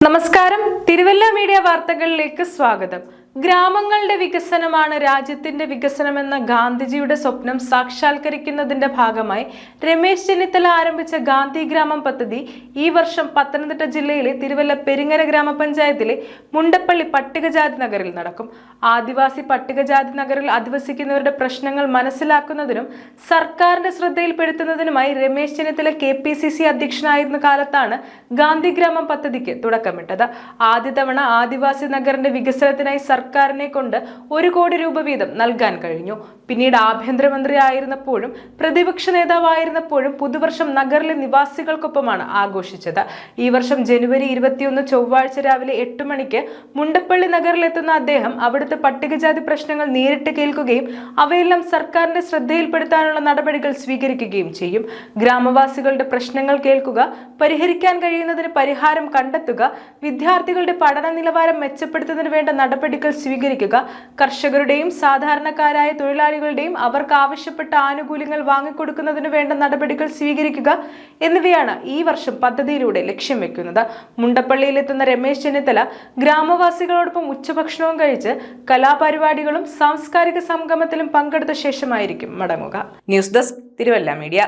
നമസ്കാരം, തിരുവല്ല മീഡിയ വാർത്തകളിലേക്ക് സ്വാഗതം. ഗ്രാമങ്ങളുടെ വികസനമാണ് രാജ്യത്തിന്റെ വികസനമെന്ന ഗാന്ധിജിയുടെ സ്വപ്നം സാക്ഷാത്കരിക്കുന്നതിന്റെ ഭാഗമായി രമേശ് ചെന്നിത്തല ആരംഭിച്ച ഗാന്ധി ഗ്രാമം പദ്ധതി ഈ വർഷം പത്തനംതിട്ട ജില്ലയിലെ തിരുവല്ല പെരിങ്ങര ഗ്രാമപഞ്ചായത്തിലെ മുണ്ടപ്പള്ളി പട്ടികജാതി നഗറിൽ നടക്കും. ആദിവാസി പട്ടികജാതി നഗറിൽ അധിവസിക്കുന്നവരുടെ പ്രശ്നങ്ങൾ മനസ്സിലാക്കുന്നതിനും സർക്കാരിന്റെ ശ്രദ്ധയിൽപ്പെടുത്തുന്നതിനുമായി രമേശ് ചെന്നിത്തല KPCC അധ്യക്ഷനായിരുന്ന കാലത്താണ് ഗാന്ധി ഗ്രാമം പദ്ധതിക്ക് തുടക്കമിട്ടത്. ആദ്യ തവണ ആദിവാസി നഗറിന്റെ വികസനത്തിനായി സർക്കാരിനെ കൊണ്ട് 1 കോടി രൂപ വീതം നൽകാൻ കഴിഞ്ഞു. പിന്നീട് ആഭ്യന്തരമന്ത്രി ആയിരുന്നപ്പോഴും പ്രതിപക്ഷ നേതാവായിരുന്നപ്പോഴും പുതുവർഷം നഗറിലെ നിവാസികൾക്കൊപ്പമാണ് ആഘോഷിച്ചത്. ഈ വർഷം ജനുവരി 21 ചൊവ്വാഴ്ച രാവിലെ 8 മണിക്ക് മുണ്ടപ്പള്ളി നഗറിലെത്തുന്ന അദ്ദേഹം അവിടുത്തെ പട്ടികജാതി പ്രശ്നങ്ങൾ നേരിട്ട് കേൾക്കുകയും അവയെല്ലാം സർക്കാരിന്റെ ശ്രദ്ധയിൽപ്പെടുത്താനുള്ള നടപടികൾ സ്വീകരിക്കുകയും ചെയ്യും. ഗ്രാമവാസികളുടെ പ്രശ്നങ്ങൾ കേൾക്കുക, പരിഹരിക്കാൻ കഴിയുന്നതിന് പരിഹാരം കണ്ടെത്തുക, വിദ്യാർത്ഥികളുടെ പഠന നിലവാരം മെച്ചപ്പെടുത്തുന്നതിന് വേണ്ട നടപടികൾ സ്വീകരിക്കുക, കർഷകരുടെയും സാധാരണക്കാരായ തൊഴിലാളികളുടെയും അവർക്ക് ആവശ്യപ്പെട്ട ആനുകൂല്യങ്ങൾ വാങ്ങിക്കൊടുക്കുന്നതിന് വേണ്ട നടപടികൾ സ്വീകരിക്കുക എന്നിവയാണ് ഈ വർഷം പദ്ധതിയിലൂടെ ലക്ഷ്യം വെക്കുന്നത്. മുണ്ടപ്പള്ളിയിലെത്തുന്ന രമേശ് ചെന്നിത്തല ഗ്രാമവാസികളോടൊപ്പം ഉച്ചഭക്ഷണവും കഴിച്ച് കലാപരിപാടികളും സാംസ്കാരിക സംഗമത്തിലും പങ്കെടുത്ത ശേഷമായിരിക്കും മടങ്ങുക. News desk, Thiruvalla media.